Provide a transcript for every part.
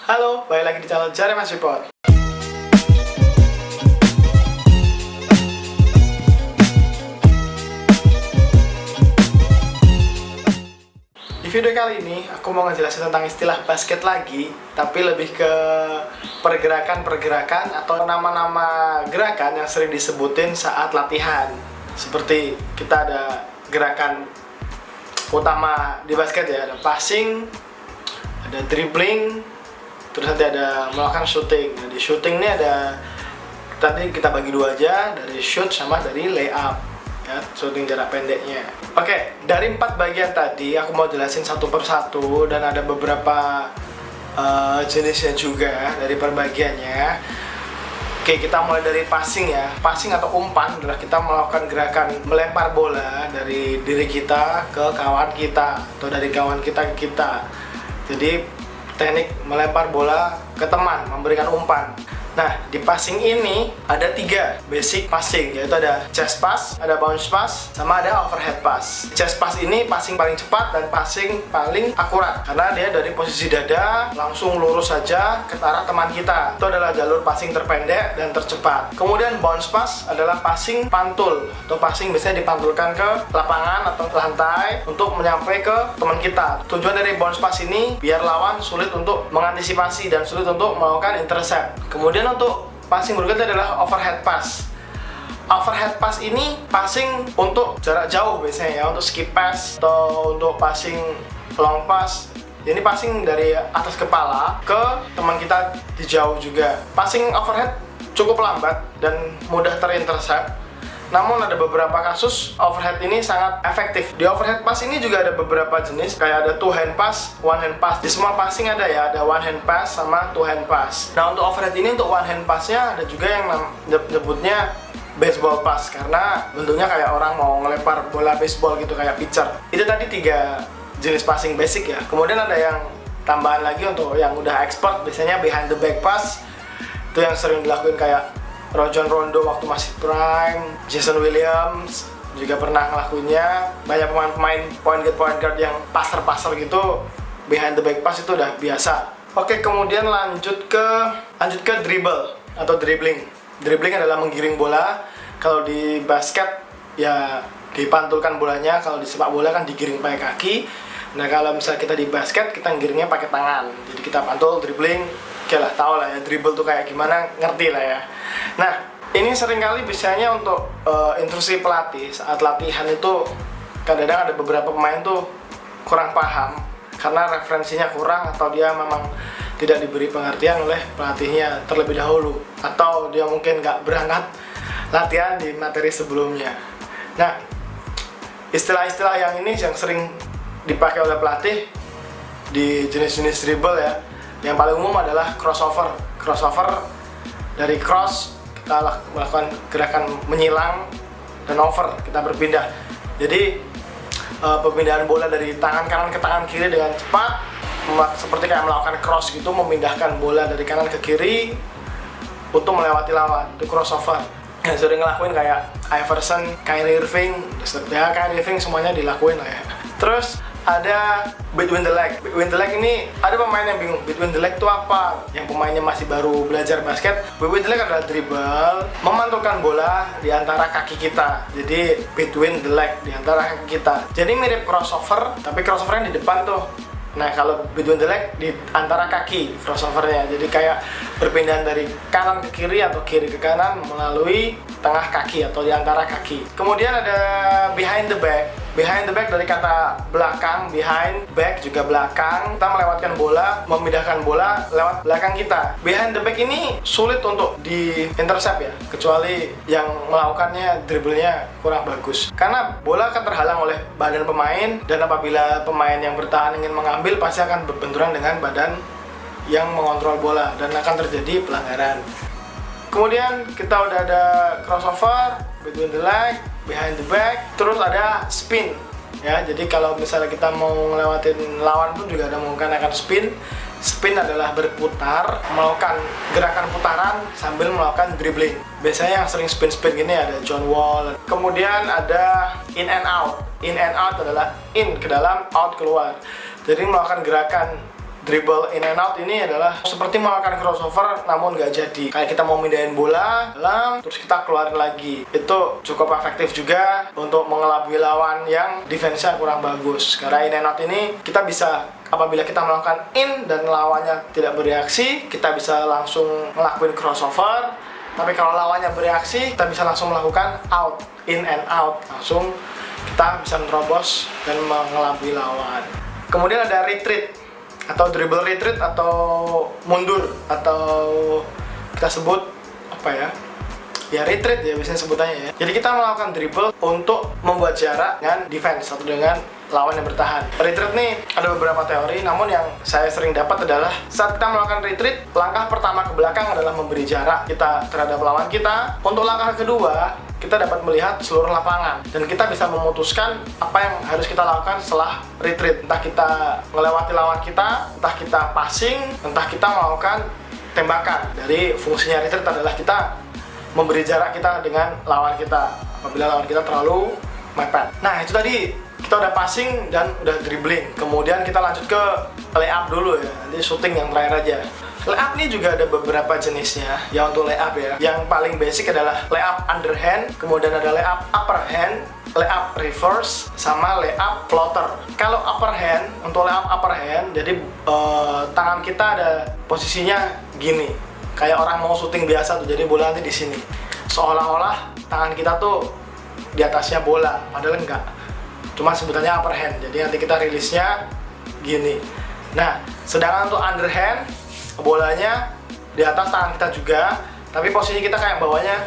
Halo, balik lagi di channel Jareman Support. Di video kali ini, aku mau ngejelasin tentang istilah basket lagi, tapi lebih ke pergerakan-pergerakan atau nama-nama gerakan yang sering disebutin saat latihan. Seperti kita ada gerakan utama di basket ya, ada passing, ada dribbling, terus nanti ada melakukan shooting. Nah, di shooting ini ada, tadi kita bagi dua aja, dari shoot sama dari layup ya, shooting jarak pendeknya. Oke, dari 4 bagian tadi aku mau jelasin satu persatu dan ada beberapa jenisnya juga dari perbagiannya. Oke, kita mulai dari passing ya. Passing atau umpan adalah kita melakukan gerakan melempar bola dari diri kita ke kawan kita atau dari kawan kita ke kita. Jadi teknik melempar bola ke teman, memberikan umpan. Nah, di passing ini ada 3 basic passing, yaitu ada chest pass, ada bounce pass, sama ada overhead pass. Chest pass ini passing paling cepat dan passing paling akurat, karena dia dari posisi dada langsung lurus saja ke arah teman kita. Itu adalah jalur passing terpendek dan tercepat. Kemudian bounce pass adalah passing pantul, atau passing biasanya dipantulkan ke lapangan atau lantai untuk menyampai ke teman kita. Tujuan dari bounce pass ini biar lawan sulit untuk mengantisipasi dan sulit untuk melakukan intercept. Kemudian untuk passing berikutnya adalah overhead pass. Overhead pass ini passing untuk jarak jauh biasanya ya, untuk skip pass atau untuk passing long pass. Ini passing dari atas kepala ke teman kita di jauh juga. Passing overhead cukup lambat dan mudah terintercept. Namun ada beberapa kasus overhead ini sangat efektif. Di overhead pass ini juga ada beberapa jenis, kayak ada two hand pass, one hand pass. Di semua passing ada ya, ada one hand pass sama two hand pass. Nah, untuk overhead ini, untuk one hand passnya ada juga yang nyebutnya baseball pass, karena bentuknya kayak orang mau ngelempar bola baseball gitu, kayak pitcher. Itu tadi 3 jenis passing basic ya. Kemudian ada yang tambahan lagi untuk yang udah expert, biasanya behind the back pass. Itu yang sering dilakuin kayak Rajon Rondo waktu masih prime, Jason Williams juga pernah ngelakuinnya. Banyak pemain-pemain point guard yang passer gitu, behind the back pass itu udah biasa. Oke, kemudian lanjut ke dribble atau dribbling. Dribbling adalah menggiring bola. Kalau di basket ya dipantulkan bolanya, kalau di sepak bola kan digiring pakai kaki. Nah, kalau misalnya kita di basket, kita giringnya pakai tangan. Jadi kita pantul, dribbling, oke lah, tau lah ya dribble tuh kayak gimana, ngerti lah ya. Nah, ini seringkali biasanya untuk instruksi pelatih saat latihan itu kadang-kadang ada beberapa pemain tuh kurang paham karena referensinya kurang, atau dia memang tidak diberi pengertian oleh pelatihnya terlebih dahulu, atau dia mungkin nggak berangkat latihan di materi sebelumnya. Nah, istilah-istilah yang ini yang sering dipakai oleh pelatih di jenis-jenis dribble ya. Yang paling umum adalah crossover. Crossover dari cross, kita melakukan gerakan menyilang, dan over, kita berpindah. Jadi pemindahan bola dari tangan kanan ke tangan kiri dengan cepat, seperti kayak melakukan cross gitu, memindahkan bola dari kanan ke kiri untuk melewati lawan. Itu crossover. Yang sering ngelakuin kayak Iverson, Kyrie Irving, ya Kyrie Irving semuanya dilakuin lah ya. Terus ada between the leg. Between the leg ini ada pemain yang bingung, between the leg itu apa? Yang pemainnya masih baru belajar basket. Between the leg adalah dribble, memantulkan bola di antara kaki kita. Jadi between the leg, di antara kaki kita. Jadi mirip crossover, tapi crossovernya di depan tuh. Nah, kalau between the leg di antara kaki crossovernya. Jadi kayak perpindahan dari kanan ke kiri atau kiri ke kanan melalui tengah kaki atau di antara kaki. Kemudian ada behind the back. Behind the back dari kata belakang, behind, back juga belakang. Kita melewatkan bola, memindahkan bola lewat belakang kita. Behind the back ini sulit untuk di-intercept ya, kecuali yang melakukannya dribblenya kurang bagus. Karena bola akan terhalang oleh badan pemain, dan apabila pemain yang bertahan ingin mengambil, pasti akan berbenturan dengan badan yang mengontrol bola, dan akan terjadi pelanggaran. Kemudian kita udah ada crossover, between the leg, behind the back, terus ada spin ya. Jadi kalau misalnya kita mau ngelewatin lawan pun juga ada menggunakan spin. Spin adalah berputar, melakukan gerakan putaran sambil melakukan dribbling. Biasanya yang sering spin-spin gini ada John Wall. Kemudian ada in and out. In and out adalah in ke dalam, out keluar. Jadi melakukan gerakan dribble in and out ini adalah seperti melakukan crossover namun nggak jadi. Kayak kita mau mindahin bola dalam, terus kita keluarin lagi. Itu cukup efektif juga untuk mengelabui lawan yang defense-nya kurang bagus. Karena in and out ini kita bisa, apabila kita melakukan in dan lawannya tidak bereaksi, kita bisa langsung ngelakuin crossover. Tapi kalau lawannya bereaksi, kita bisa langsung melakukan out, in and out. Langsung kita bisa menerobos dan mengelabui lawan. Kemudian ada retreat atau dribble retreat atau mundur, atau kita sebut apa ya? Ya retreat ya biasanya sebutannya ya. Jadi kita melakukan dribble untuk membuat jarak dengan defense atau dengan lawan yang bertahan. Retreat nih ada beberapa teori, namun yang saya sering dapat adalah saat kita melakukan retreat, langkah pertama ke belakang adalah memberi jarak kita terhadap lawan kita. Untuk langkah kedua, kita dapat melihat seluruh lapangan dan kita bisa memutuskan apa yang harus kita lakukan setelah retreat. Entah kita melewati lawan kita, entah kita passing, entah kita melakukan tembakan. Dari fungsinya retreat adalah kita memberi jarak kita dengan lawan kita apabila lawan kita terlalu mepet. Nah, itu tadi kita udah passing dan udah dribbling. Kemudian kita lanjut ke layup dulu ya. Nanti shooting yang terakhir aja. Layup ini juga ada beberapa jenisnya. Ya untuk layup ya. Yang paling basic adalah layup underhand, kemudian ada layup upper hand, layup reverse, sama layup floater. Kalau upper hand, untuk layup upper hand, jadi tangan kita ada posisinya gini. Kayak orang mau syuting biasa tuh, jadi bola nanti di sini. Seolah-olah tangan kita tuh di atasnya bola, padahal enggak. Cuma sebutannya upper hand. Jadi nanti kita rilisnya gini. Nah, sedangkan untuk underhand, bolanya di atas tangan kita juga, tapi posisi kita kayak bawahnya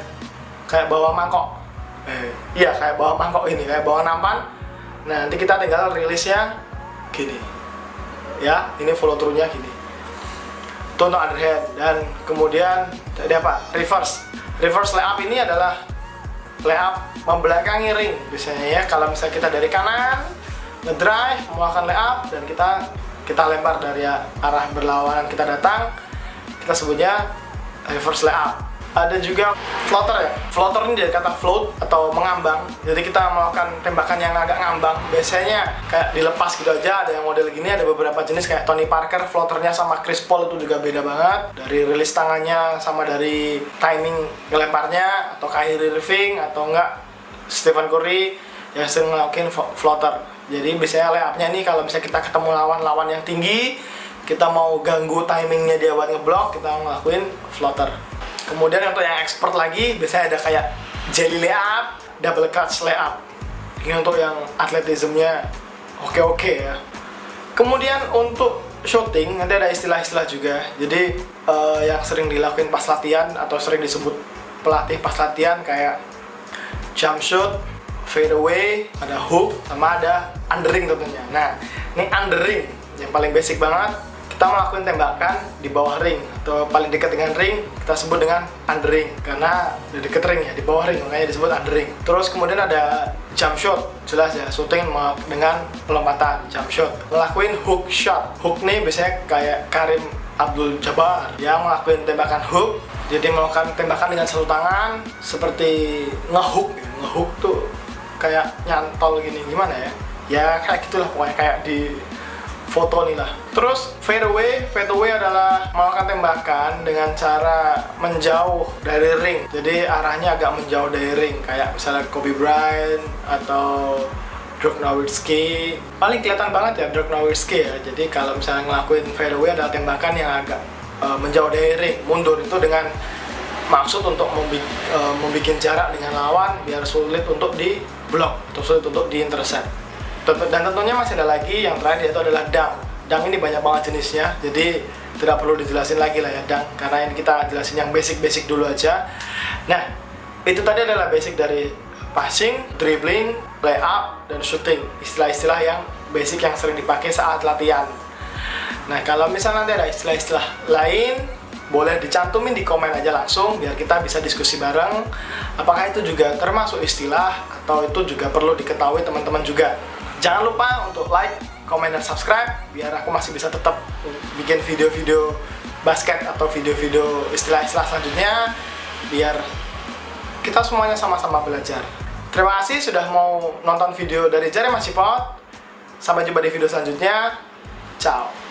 kayak bawah mangkok. Iya, kayak bawah mangkok ini, kayak bawah nampan. Nah, nanti kita tinggal rilisnya gini. Ya, ini follow through-nya gini. Itu untuk underhand. Dan kemudian tadi apa? Reverse. Reverse layup ini adalah layup membelakangi ring biasanya ya. Kalau misalnya kita dari kanan ngedrive melakukan layup dan kita lempar dari arah berlawanan kita datang, kita sebutnya reverse layup. Ada juga floater ya. Floater ini dari kata float atau mengambang. Jadi kita melakukan tembakan yang agak ngambang. Biasanya kayak dilepas gitu aja. Ada yang model gini, ada beberapa jenis kayak Tony Parker, floaternya sama Chris Paul itu juga beda banget. Dari rilis tangannya sama dari timing ngelemparnya, atau Kyrie Irving atau enggak Stephen Curry yang sering ngelakuin floater. Jadi biasanya layupnya nih kalau misalnya kita ketemu lawan yang tinggi, kita mau ganggu timingnya dia buat ngeblok, kita ngelakuin floater. Kemudian untuk yang expert lagi, biasanya ada kayak jelly layup, double clutch layup. Ini untuk yang atletismenya oke ya. Kemudian untuk shooting, nanti ada istilah-istilah juga. Jadi yang sering dilakuin pas latihan atau sering disebut pelatih pas latihan kayak jump shot, fadeaway, ada hook, sama ada undering tentunya. Nah, ini undering yang paling basic banget. Kita melakukan tembakan di bawah ring atau paling dekat dengan ring, kita sebut dengan undering karena di dekat ring ya, di bawah ring, makanya disebut undering. Terus kemudian ada jump shot, jelas ya, shooting dengan pelompatan, jump shot. Ngelakuin hook shot. Hook nih biasanya kayak Karim Abdul-Jabbar yang ngelakuin tembakan hook. Jadi melakukan tembakan dengan satu tangan seperti ngehook. Ngehook tuh kayak nyantol gini, gimana ya? Ya kayak gitulah pokoknya, kayak di foto nih lah. Terus fadeaway adalah melakukan tembakan dengan cara menjauh dari ring. Jadi arahnya agak menjauh dari ring, kayak misalnya Kobe Bryant atau Dirk Nowitzki. Paling kelihatan banget ya Dirk Nowitzki ya. Jadi kalau misalnya ngelakuin fadeaway adalah tembakan yang agak menjauh dari ring, mundur itu dengan maksud untuk membuat jarak dengan lawan biar sulit untuk di blok atau sulit untuk di intercept. Dan tentunya masih ada lagi yang terakhir, yaitu adalah dunk. Dunk ini banyak banget jenisnya, jadi tidak perlu dijelasin lagi lah ya dunk, karena ini kita jelasin yang basic-basic dulu aja. Nah, itu tadi adalah basic dari passing, dribbling, layup, dan shooting. Istilah-istilah yang basic yang sering dipakai saat latihan. Nah, kalau misalnya nanti ada istilah-istilah lain, boleh dicantumin di komen aja langsung biar kita bisa diskusi bareng. Apakah itu juga termasuk istilah atau itu juga perlu diketahui teman-teman juga. Jangan lupa untuk like, komen, dan subscribe biar aku masih bisa tetap bikin video-video basket atau video-video istilah-istilah selanjutnya biar kita semuanya sama-sama belajar. Terima kasih sudah mau nonton video dari Jeremy Sipot. Sampai jumpa di video selanjutnya. Ciao.